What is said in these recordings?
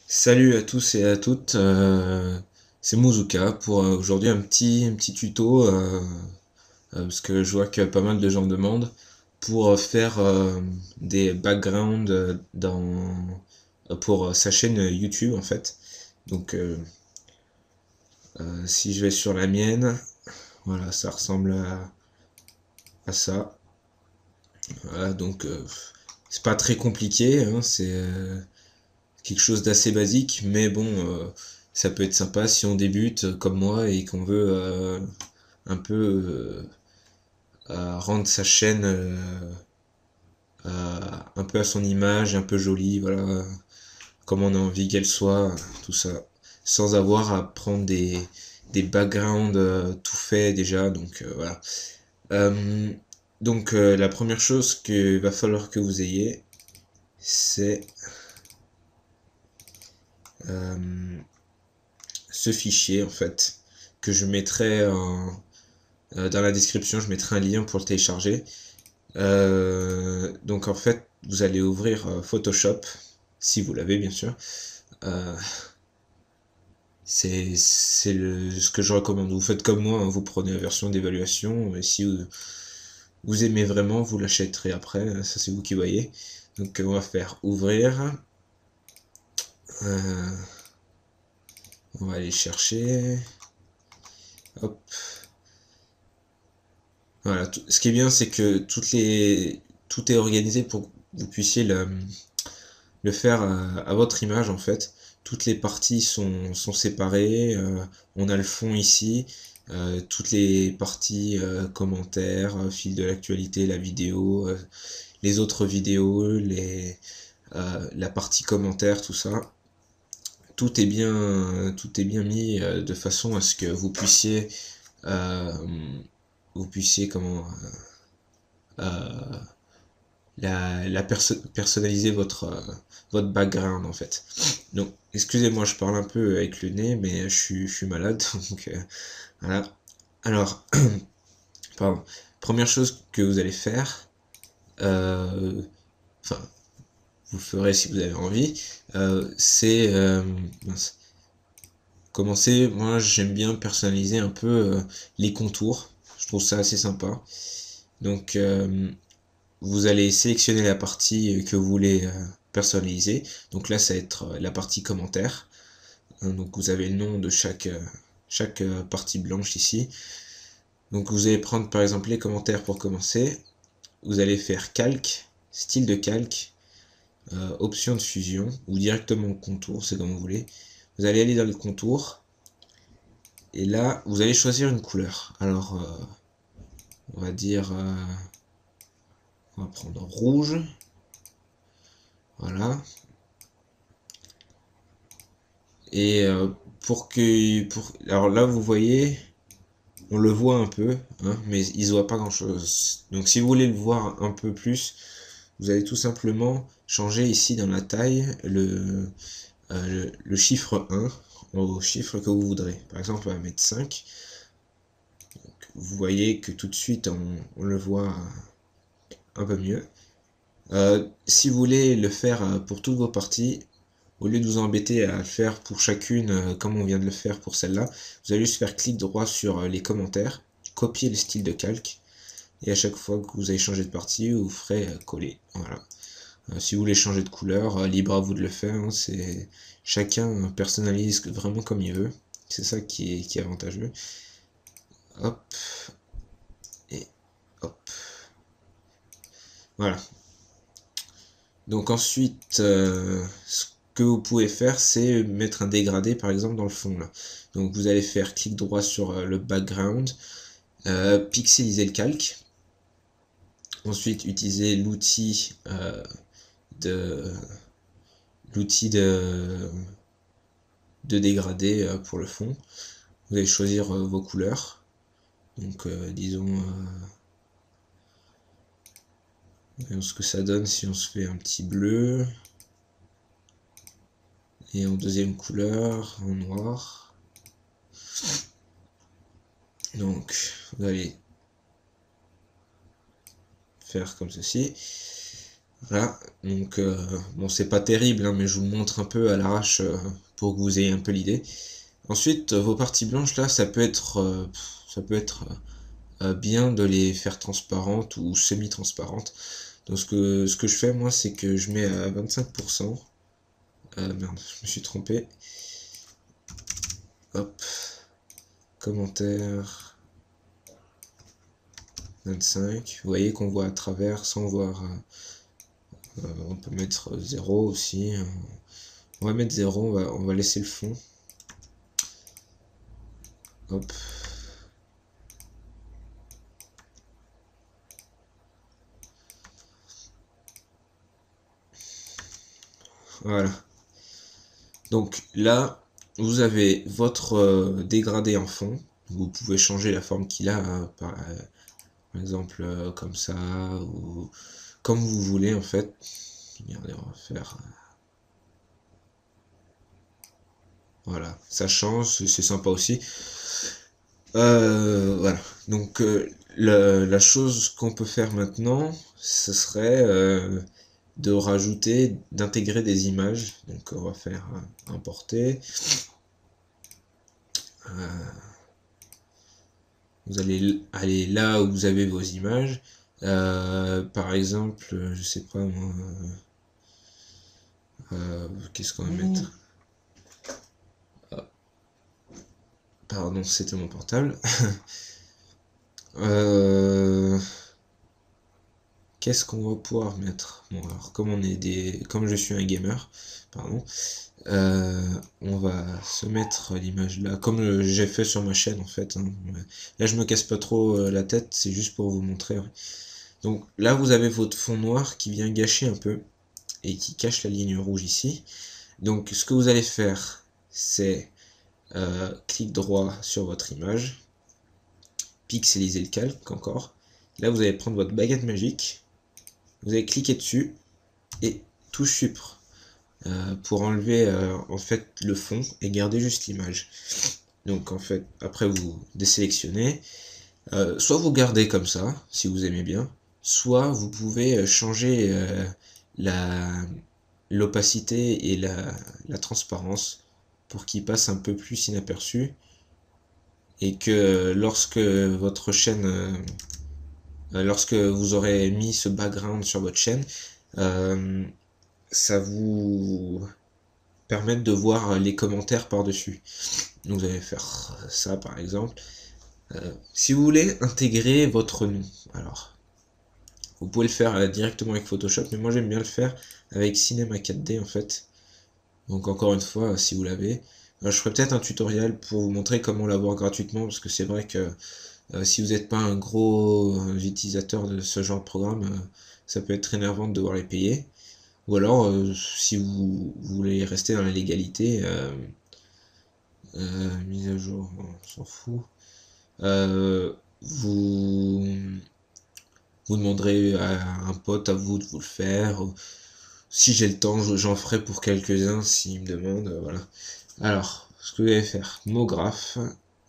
Salut à tous et à toutes, c'est Muzuka pour aujourd'hui un petit tuto parce que je vois que pas mal de gens demandent pour faire des backgrounds pour sa chaîne YouTube en fait. Donc si je vais sur la mienne, voilà, ça ressemble à ça. Voilà, donc c'est pas très compliqué, hein, c'est quelque chose d'assez basique, mais bon, ça peut être sympa si on débute comme moi et qu'on veut un peu rendre sa chaîne un peu à son image, un peu jolie, voilà, comme on a envie qu'elle soit, tout ça, sans avoir à prendre des backgrounds tout faits déjà, donc voilà. Euh, donc la première chose qu'il va falloir que vous ayez, c'est euh, ce fichier en fait que je mettrai dans la description, je mettrai un lien pour le télécharger. Donc en fait, vous allez ouvrir Photoshop, si vous l'avez bien sûr. Euh, c'est ce que je recommande. Vous faites comme moi, hein, vous prenez la version d'évaluation, et si vous aimez vraiment, vous l'achèterez après, ça c'est vous qui voyez. Donc on va faire ouvrir, euh, on va aller chercher, hop. Voilà, ce qui est bien, c'est que tout est organisé pour que vous puissiez le faire à votre image en fait. Toutes les parties sont séparées. On a le fond ici, toutes les parties commentaires, fil de l'actualité, la vidéo, les autres vidéos, la partie commentaires, tout ça. Tout est bien mis de façon à ce que euh, vous puissiez comment euh, personnaliser votre background en fait. Donc, excusez-moi, je parle un peu avec le nez, mais je suis malade, donc voilà. Alors, pardon. Première chose que vous allez faire, euh, enfin, vous ferez si vous avez envie, c'est commencer. Moi, j'aime bien personnaliser un peu les contours. Je trouve ça assez sympa. Donc, vous allez sélectionner la partie que vous voulez personnaliser. Donc là, ça va être la partie commentaire. Donc vous avez le nom de chaque partie blanche ici. Donc vous allez prendre par exemple les commentaires pour commencer. Vous allez faire calque, style de calque, option de fusion ou directement contour, c'est comme vous voulez. Vous allez aller dans le contour et là vous allez choisir une couleur. Alors on va dire, on va prendre rouge. Voilà. Et alors là vous voyez, on le voit un peu, hein, mais il se voit pas grand chose. Donc si vous voulez le voir un peu plus, vous allez tout simplement changer ici dans la taille le chiffre 1 au chiffre que vous voudrez. Par exemple on va mettre 5. Donc, vous voyez que tout de suite on le voit un peu mieux. Si vous voulez le faire pour toutes vos parties, au lieu de vous embêter à le faire pour chacune comme on vient de le faire pour celle-là, vous allez juste faire clic droit sur les commentaires, copier le style de calque, et à chaque fois que vous allez changer de partie, vous ferez coller. Voilà. Si vous voulez changer de couleur, libre à vous de le faire, hein, c'est chacun personnalise vraiment comme il veut. C'est ça qui est avantageux. Hop, et hop. Voilà. Donc ensuite, ce que vous pouvez faire, c'est mettre un dégradé par exemple dans le fond là. Donc vous allez faire clic droit sur le background, pixeliser le calque, ensuite utiliser de l'outil de dégradé pour le fond. Vous allez choisir vos couleurs. Donc disons voyons ce que ça donne si on se fait un petit bleu. Et en deuxième couleur, en noir. Donc vous allez faire comme ceci. Voilà, donc bon, c'est pas terrible, hein, mais je vous le montre un peu à l'arrache pour que vous ayez un peu l'idée. Ensuite, vos parties blanches là, ça peut être bien de les faire transparentes ou semi-transparentes. Donc ce que je fais moi, c'est que je mets à 25%. Merde, je me suis trompé. Hop, commentaire 25. Vous voyez qu'on voit à travers sans voir. On peut mettre 0 aussi. On va mettre 0, on va laisser le fond. Hop. Voilà. Donc là, vous avez votre dégradé en fond. Vous pouvez changer la forme qu'il a, hein, par exemple comme ça, ou comme vous voulez en fait. Regardez, on va faire... Voilà, ça change, c'est sympa aussi. Voilà, donc la chose qu'on peut faire maintenant, ce serait d'intégrer des images. Donc on va faire importer. Vous allez aller là où vous avez vos images. Par exemple, je sais pas moi. Qu'est-ce qu'on va mettre? Ah, pardon, c'était mon portable. Qu'est-ce qu'on va pouvoir mettre? Bon, alors comme je suis un gamer, pardon, on va se mettre l'image là, comme j'ai fait sur ma chaîne en fait, hein. Là je me casse pas trop la tête, c'est juste pour vous montrer, ouais. Donc là vous avez votre fond noir qui vient gâcher un peu et qui cache la ligne rouge ici. Donc ce que vous allez faire, c'est clic droit sur votre image, pixeliser le calque encore. Là vous allez prendre votre baguette magique, vous allez cliquer dessus et touche supre pour enlever en fait le fond et garder juste l'image. Donc en fait après vous désélectionnez, soit vous gardez comme ça si vous aimez bien, soit vous pouvez changer l'opacité et la transparence pour qu'il passe un peu plus inaperçu et que lorsque votre chaîne lorsque vous aurez mis ce background sur votre chaîne, ça vous permettre de voir les commentaires par-dessus. Donc vous allez faire ça par exemple. Si vous voulez intégrer votre nom, alors vous pouvez le faire directement avec Photoshop, mais moi j'aime bien le faire avec Cinema 4D en fait. Donc encore une fois, si vous l'avez, je ferai peut-être un tutoriel pour vous montrer comment l'avoir gratuitement, parce que c'est vrai que si vous n'êtes pas un gros utilisateur de ce genre de programme, ça peut être énervant de devoir les payer. Ou alors, si vous voulez rester dans la légalité, mise à jour, on s'en fout. Vous demanderez à un pote à vous de vous le faire. Si j'ai le temps, j'en ferai pour quelques-uns s'ils me demandent. Voilà. Alors, ce que vous allez faire, mot graphe,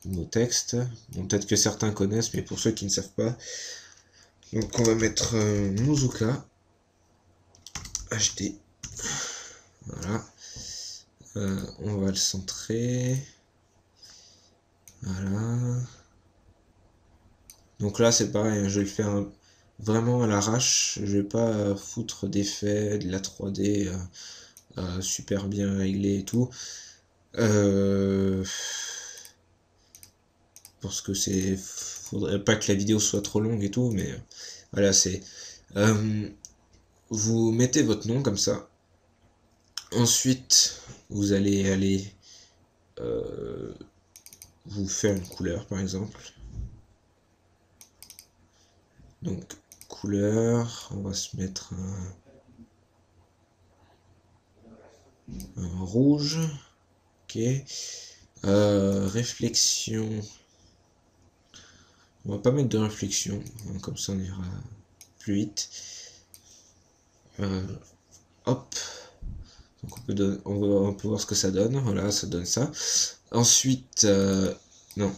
mot texte. Bon, peut-être que certains connaissent, mais pour ceux qui ne savent pas, donc on va mettre Muzuka HD. Voilà. On va le centrer. Voilà. Donc là c'est pareil, hein, je vais le faire vraiment à l'arrache. Je vais pas foutre d'effets, de la 3D super bien réglé et tout. Parce que faudrait pas que la vidéo soit trop longue et tout, mais voilà, c'est... vous mettez votre nom comme ça. Ensuite, vous allez aller vous faire une couleur par exemple. Donc couleur, on va se mettre un rouge. Ok. Réflexion. On va pas mettre de réflexion, hein, comme ça on ira plus vite. Hop. Donc on peut voir ce que ça donne. Voilà, ça donne ça. Ensuite, non,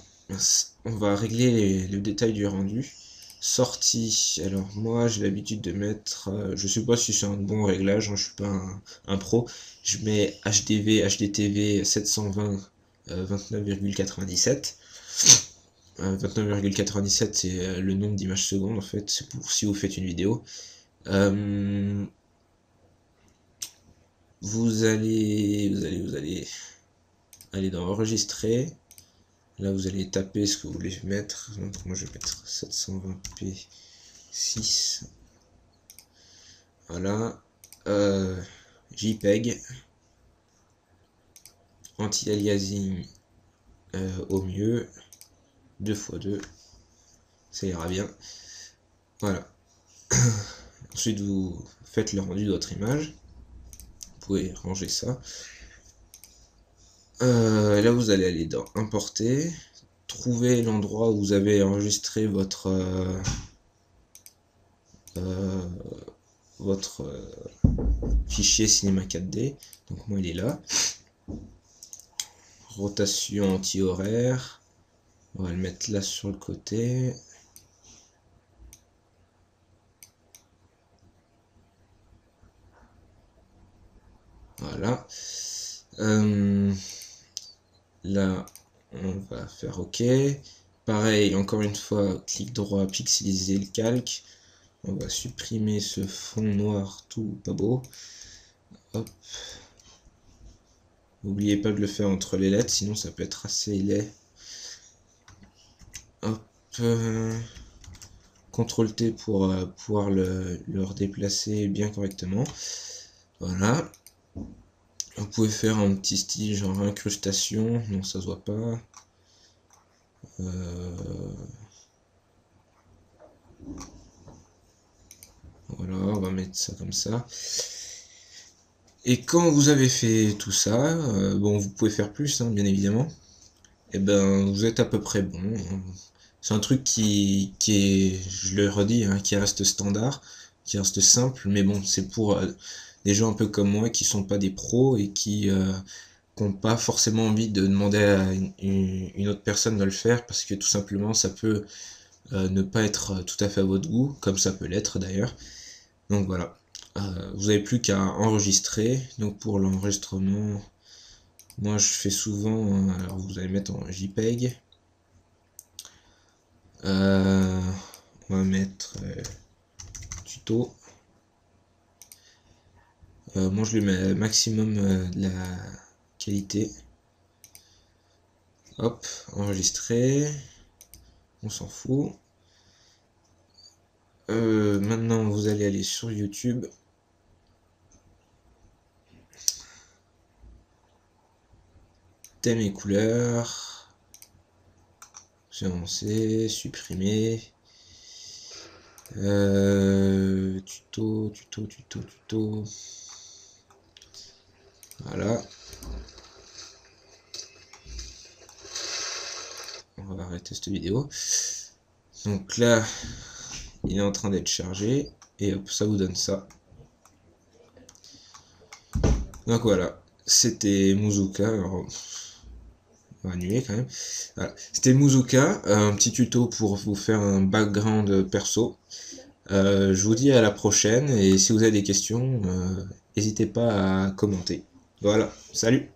on va régler le détail du rendu. Sortie, alors moi j'ai l'habitude de mettre, je sais pas si c'est un bon réglage, hein, je suis pas un pro, je mets HDV, HDTV 720 29,97. 29,97 c'est le nombre d'images secondes en fait, c'est pour si vous faites une vidéo. Vous allez aller dans enregistrer. Là vous allez taper ce que vous voulez mettre. Donc moi je vais mettre 720p 6. Voilà. JPEG. Anti-aliasing au mieux. 2x2. Ça ira bien. Voilà. Ensuite vous faites le rendu de votre image. Vous pouvez ranger ça. Là vous allez aller dans importer, trouver l'endroit où vous avez enregistré votre fichier cinéma 4D. Donc moi il est là. Rotation anti-horaire, on va le mettre là sur le côté. Voilà. Là on va faire OK. Pareil, encore une fois, clic droit, pixeliser le calque. On va supprimer ce fond noir tout pas beau. Hop. N'oubliez pas de le faire entre les lettres, sinon ça peut être assez laid. Hop. CTRL T pour pouvoir le redéplacer bien correctement. Voilà. Vous pouvez faire un petit style genre incrustation. Non, ça se voit pas. Voilà, on va mettre ça comme ça. Et quand vous avez fait tout ça, bon, vous pouvez faire plus, hein, bien évidemment. Et ben, vous êtes à peu près bon. C'est un truc qui est, je le redis, hein, qui reste standard, qui reste simple, mais bon, c'est pour des gens un peu comme moi qui sont pas des pros et qui n'ont pas forcément envie de demander à une autre personne de le faire parce que tout simplement ça peut ne pas être tout à fait à votre goût, comme ça peut l'être d'ailleurs. Donc voilà, vous n'avez plus qu'à enregistrer. Donc pour l'enregistrement, moi je fais souvent, alors vous allez mettre en JPEG. On va mettre tuto. Moi je lui mets maximum de la qualité. Hop, enregistrer. On s'en fout. Maintenant vous allez aller sur YouTube. Thème et couleurs. J'ai avancé, supprimer. Tuto. Voilà. On va arrêter cette vidéo. Donc là, il est en train d'être chargé. Et hop, ça vous donne ça. Donc voilà. C'était Muzuka. Alors, on va annuler quand même. Voilà. C'était Muzuka. Un petit tuto pour vous faire un background perso. Je vous dis à la prochaine. Et si vous avez des questions, n'hésitez pas à commenter. Voilà. Salut!